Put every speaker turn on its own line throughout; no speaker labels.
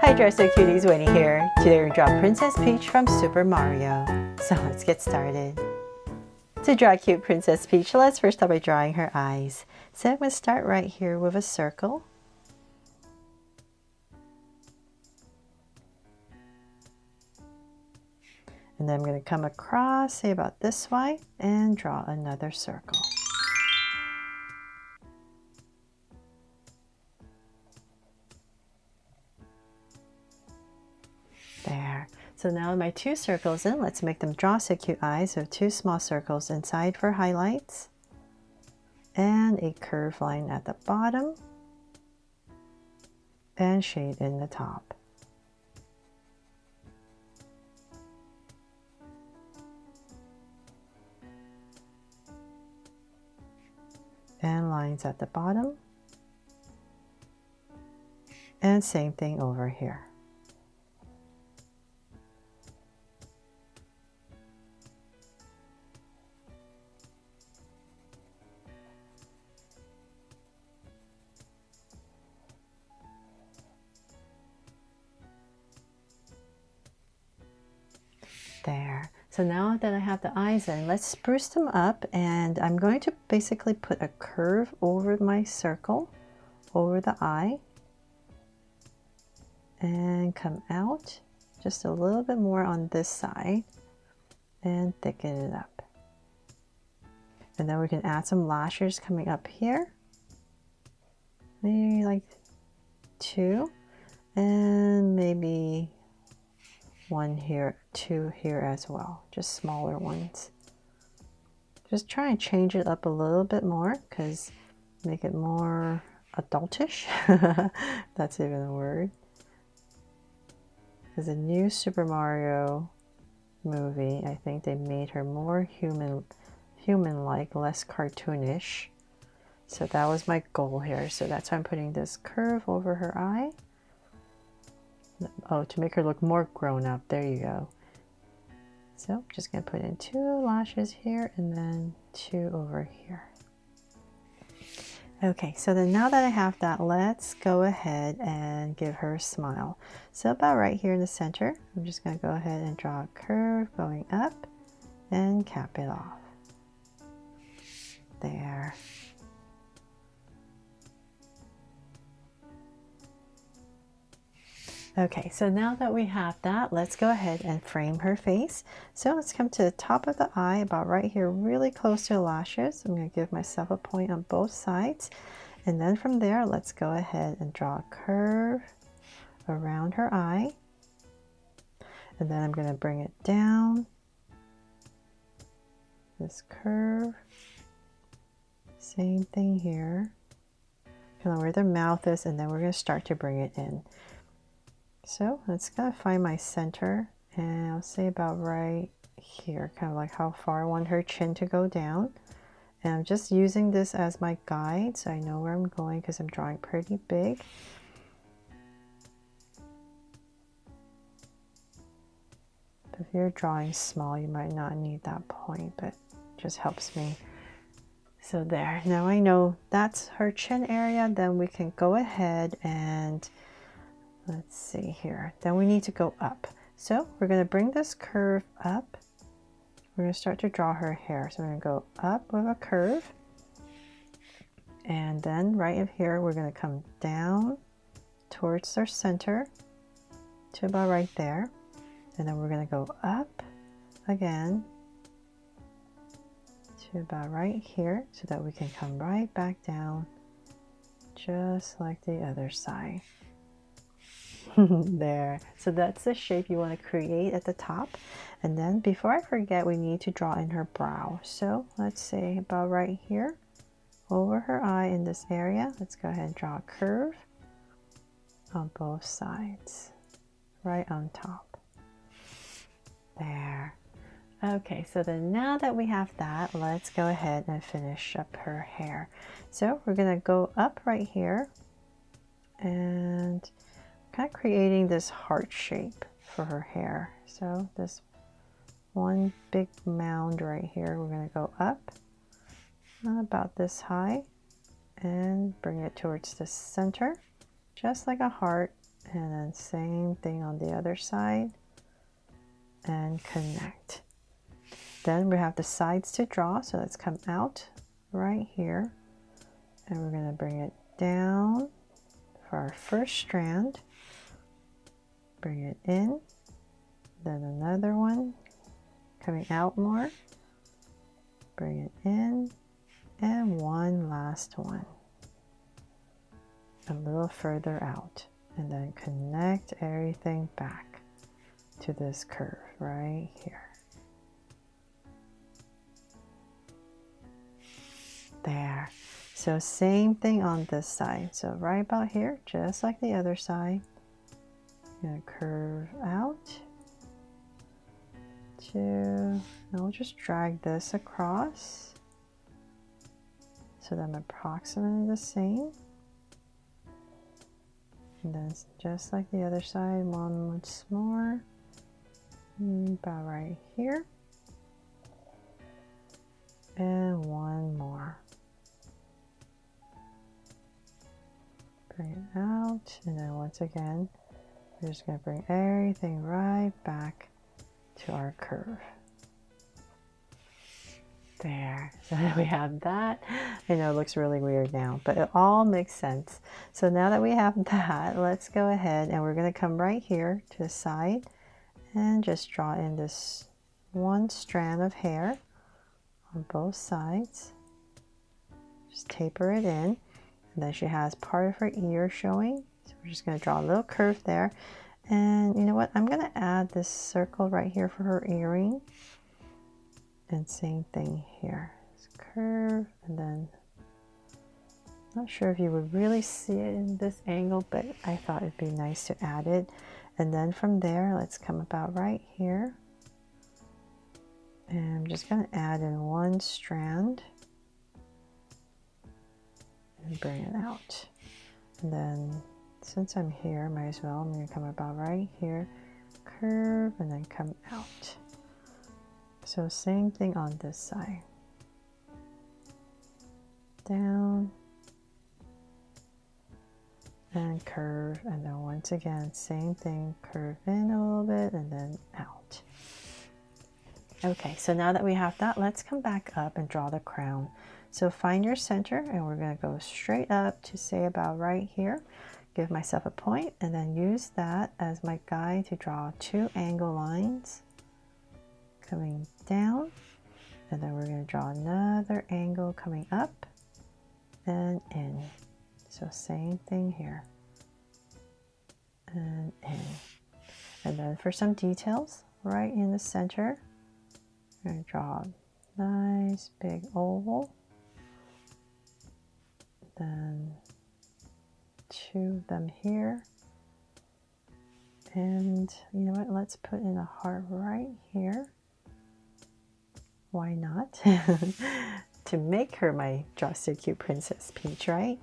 Hi Dresser Cuties, Winnie here. Today we're drawing Princess Peach from Super Mario. So let's get started. To draw a cute Princess Peach, let's first start by drawing her eyes. So I'm going to start right here with a circle. And then I'm going to come across, say about this way, and draw another circle. There. So now my two circles in, let's make them draw so cute eyes. So two small circles inside for highlights. And a curved line at the bottom. And shade in the top. And lines at the bottom. And same thing over here. There. So now that I have the eyes in, let's spruce them up, and I'm going to basically put a curve over my circle, over the eye, and come out just a little bit more on this side and thicken it up. And then we can add some lashes coming up here, maybe like 2, and maybe 1 here, 2 here as well, just smaller ones. Just try and change it up a little bit more, because make it more adultish. That's even a word. Because the new Super Mario movie, I think they made her more human-like, less cartoonish. So that was my goal here. So that's why I'm putting this curve over her eye. Oh, to make her look more grown up. There you go. So I'm just going to put in 2 lashes here and then 2 over here. Okay, so then now that I have that, let's go ahead and give her a smile. So about right here in the center, I'm just going to go ahead and draw a curve going up and cap it off. There. Okay, so now that we have that, let's go ahead and frame her face. So let's come to the top of the eye, about right here, really close to the lashes. I'm going to give myself a point on both sides. And then from there, let's go ahead and draw a curve around her eye. And then I'm going to bring it down. This curve. Same thing here. Kind of where the mouth is, and then we're going to start to bring it in. So let's go find my center, and I'll say about right here, kind of like how far I want her chin to go down. And I'm just using this as my guide, so I know where I'm going because I'm drawing pretty big. If you're drawing small, you might not need that point, but it just helps me. So there, now I know that's her chin area. Then we can go ahead and let's see here. Then we need to go up. So we're going to bring this curve up. We're going to start to draw her hair. So we're going to go up with a curve. And then right up here, we're going to come down towards our center to about right there. And then we're going to go up again to about right here so that we can come right back down just like the other side. There. So that's the shape you want to create at the top. And then before I forget, we need to draw in her brow. So let's say about right here over her eye in this area. Let's go ahead and draw a curve on both sides, right on top. There. Okay, so then now that we have that, let's go ahead and finish up her hair. So we're going to go up right here and kind of creating this heart shape for her hair. So this one big mound right here, we're going to go up about this high and bring it towards the center, just like a heart, And then same thing on the other side and connect. Then we have the sides to draw, so let's come out right here and we're going to bring it down for our first strand. Bring it in, then another one coming out more, bring it in, and one last one a little further out, and then connect everything back to this curve right here. There. So same thing on this side. So right about here, just like the other side, I'm going to curve out to, and we'll just drag this across so that I'm approximately the same. And then just like the other side, one once more, about right here, and one more. Bring it out, and then once again, we're just going to bring everything right back to our curve. There, so we have that. I know it looks really weird now, but it all makes sense. So now that we have that, let's go ahead and we're going to come right here to the side and just draw in this one strand of hair on both sides. Just taper it in, and then she has part of her ear showing. So we're just going to draw a little curve there. And you know what? I'm going to add this circle right here for her earring. And same thing here. Just curve, and then not sure if you would really see it in this angle, but I thought it'd be nice to add it. And then from there, let's come about right here. And I'm just going to add in one strand and bring it out. And then since I'm here, might as well, I'm going to come about right here, curve, and then come out. So same thing on this side. Down and curve, and then once again, same thing, curve in a little bit and then out. Okay, so now that we have that, let's come back up and draw the crown. So find your center, and we're going to go straight up to say about right here. Give myself a point, and then use that as my guide to draw two angle lines coming down, and then we're going to draw another angle coming up and in. So same thing here, and in. And then for some details, right in the center, I'm going to draw a nice big oval, then two of them here, and you know what, let's put in a heart right here. Why not? To make her my Drastic Cute Princess Peach, right?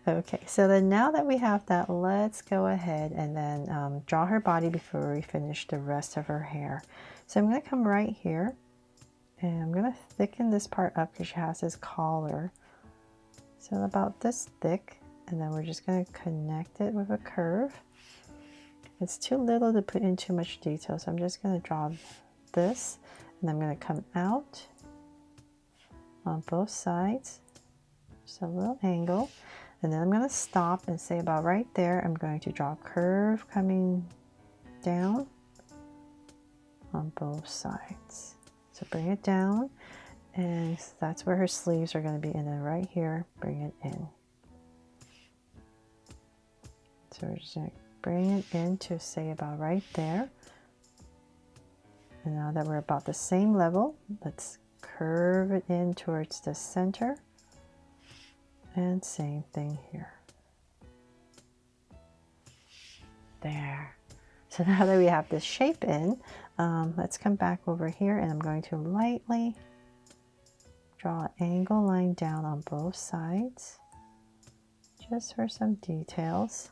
Okay, so then now that we have that, let's go ahead and then draw her body before we finish the rest of her hair. So I'm going to come right here, and I'm going to thicken this part up because she has this collar. So about this thick, and then we're just going to connect it with a curve. It's too little to put in too much detail, so I'm just going to draw this. And I'm going to come out on both sides, just a little angle, and then I'm going to stop and say about right there, I'm going to draw a curve coming down on both sides. So bring it down, and that's where her sleeves are going to be, and then right here, bring it in. So we're just going to bring it in to say about right there. And now that we're about the same level, let's curve it in towards the center. And same thing here. There. So now that we have this shape in, let's come back over here, and I'm going to lightly draw an angle line down on both sides, just for some details.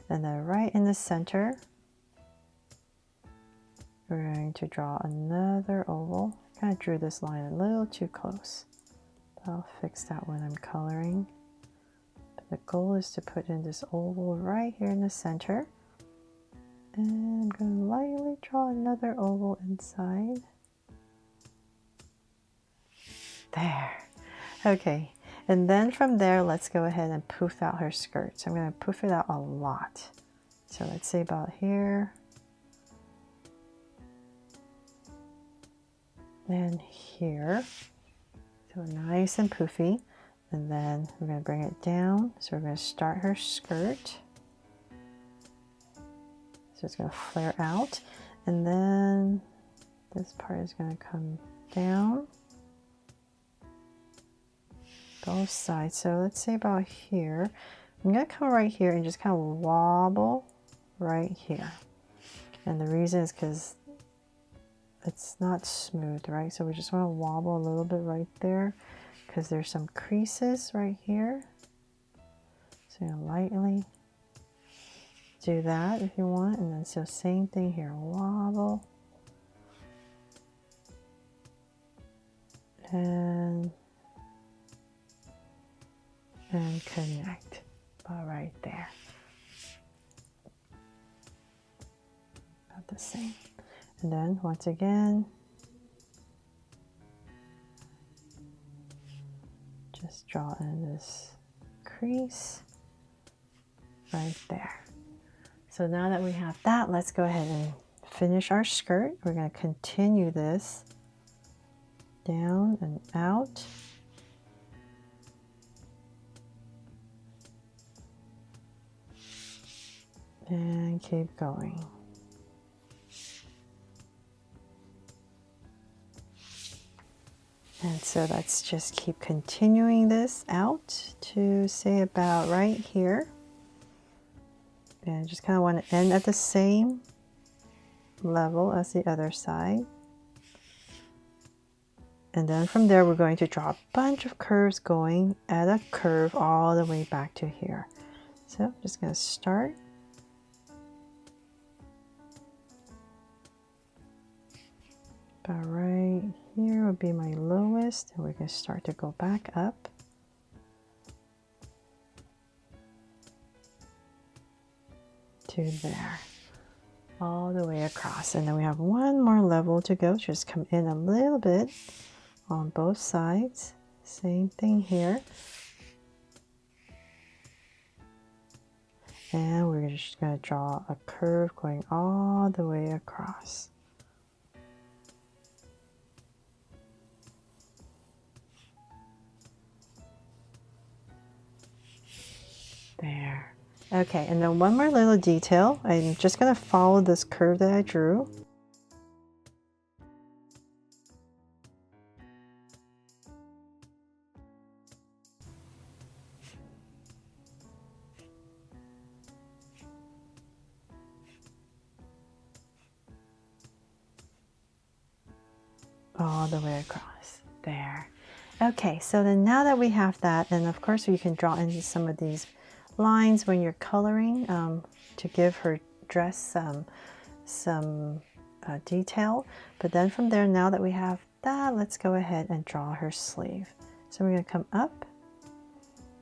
And then right in the center, we're going to draw another oval. I kind of drew this line a little too close. I'll fix that when I'm coloring. But the goal is to put in this oval right here in the center. another oval inside. There. Okay, and then from there, let's go ahead and poof out her skirt. So I'm going to poof it out a lot. So let's say about here. And here. So nice and poofy. And then we're going to bring it down. So we're going to start her skirt. So it's going to flare out. And then this part is going to come down. Both sides. So let's say about here. I'm going to come right here and just kind of wobble right here. And the reason is because it's not smooth, right? So we just want to wobble a little bit right there because there's some creases right here. So you lightly do that if you want. And then so same thing here, wobble. And connect about right there. About the same. And then once again, just draw in this crease right there. So now that we have that, let's go ahead and finish our skirt. We're going to continue this down and out. And keep going. And so let's just keep continuing this out to say about right here. And I just kind of want to end at the same level as the other side. And then from there, we're going to draw a bunch of curves going at a curve all the way back to here. So I'm just going to start. About right here would be my lowest, and we're going to start to go back up. To there. All the way across. And then we have one more level to go. Just come in a little bit on both sides. Same thing here. And we're just going to draw a curve going all the way across. There. Okay, and then one more little detail. I'm just going to follow this curve that I drew. All the way across. There. Okay, so then now that we have that, and of course you can draw into some of these lines when you're coloring to give her dress some detail. But then from there, now that we have that, let's go ahead and draw her sleeve. So we're going to come up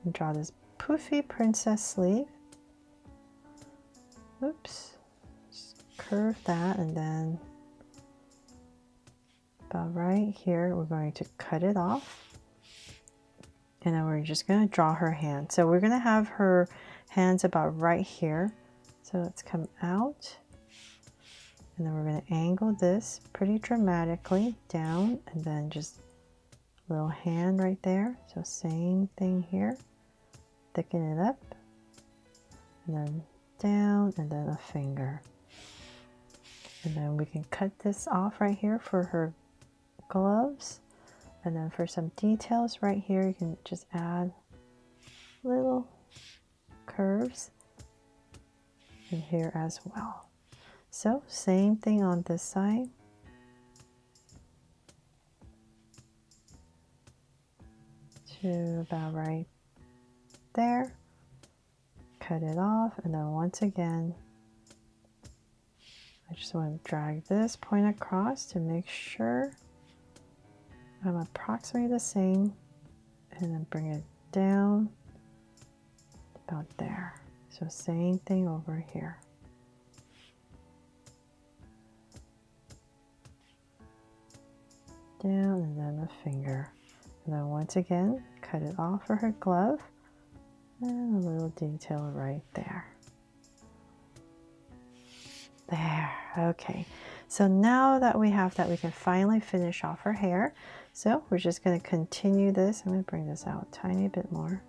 and draw this poofy princess sleeve. Oops. Just curve that, and then about right here, we're going to cut it off. And then we're just going to draw her hand. So we're going to have her hands about right here. So let's come out. And then we're going to angle this pretty dramatically down. And then just a little hand right there. So same thing here. Thicken it up. And then down. And then a finger. And then we can cut this off right here for her gloves. And then for some details right here, you can just add little curves in here as well. So same thing on this side. To about right there. Cut it off, and then once again, I just want to drag this point across to make sure I'm approximately the same, and then bring it down about there. So same thing over here. down, and then a finger. And then once again, cut it off for her glove. And a little detail right there. There, okay. So now that we have that, we can finally finish off her hair. So we're just going to continue this. I'm going to bring this out a tiny bit more.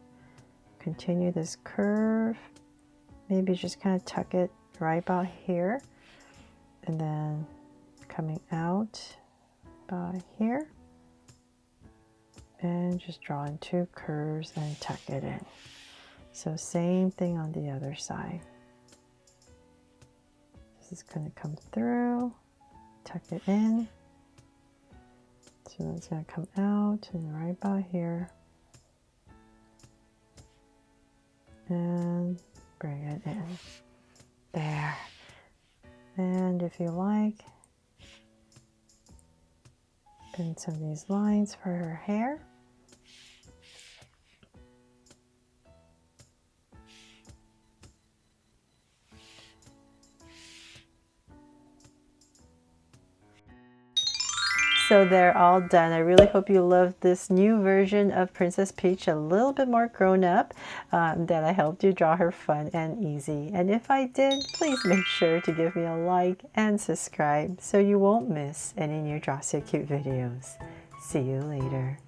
Continue this curve. Maybe just kind of tuck it right about here. And then coming out by here. And just draw in two curves and tuck it in. So same thing on the other side. This is going to come through, tuck it in. So it's going to come out and right by here. And bring it in. There. And if you like, pin some of these lines for her hair. So they're all done. I really hope you love this new version of Princess Peach, a little bit more grown up, that I helped you draw her fun and easy. And if I did, please make sure to give me a like and subscribe so you won't miss any new Draw So Cute videos. See you later.